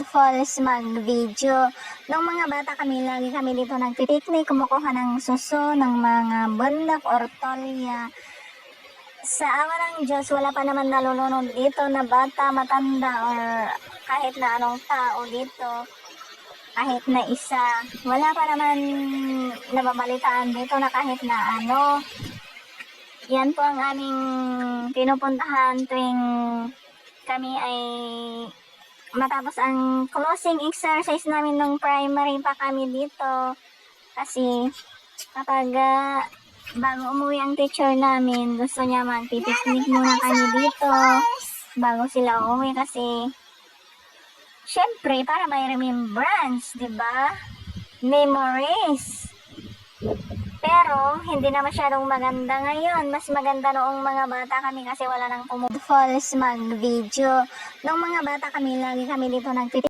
falls mag-video. Nung mga bata kami, lagi kami dito nagpipiknik, kumukuha ng suso, ng mga bundok or tolya. Sa awa ng Diyos, wala pa naman nalulunod dito na bata, matanda, or kahit na anong tao dito. Kahit na isa. Wala pa naman nababalitaan dito na kahit na ano. Yan po ang aming pinupuntahan tuwing kami ay matapos ang closing exercise namin nung primary pa kami dito. Kasi kapag bago umuwi ang teacher namin, gusto niya magpipiknik muna kami dito bago sila umuwi kasi syempre para may remembrance, di ba? Memories. Pero hindi na masyadong maganda ngayon. Mas maganda noong mga bata kami kasi wala nang falls mag-video. Nung mga bata kami, lagi kami dito nagpipiknik.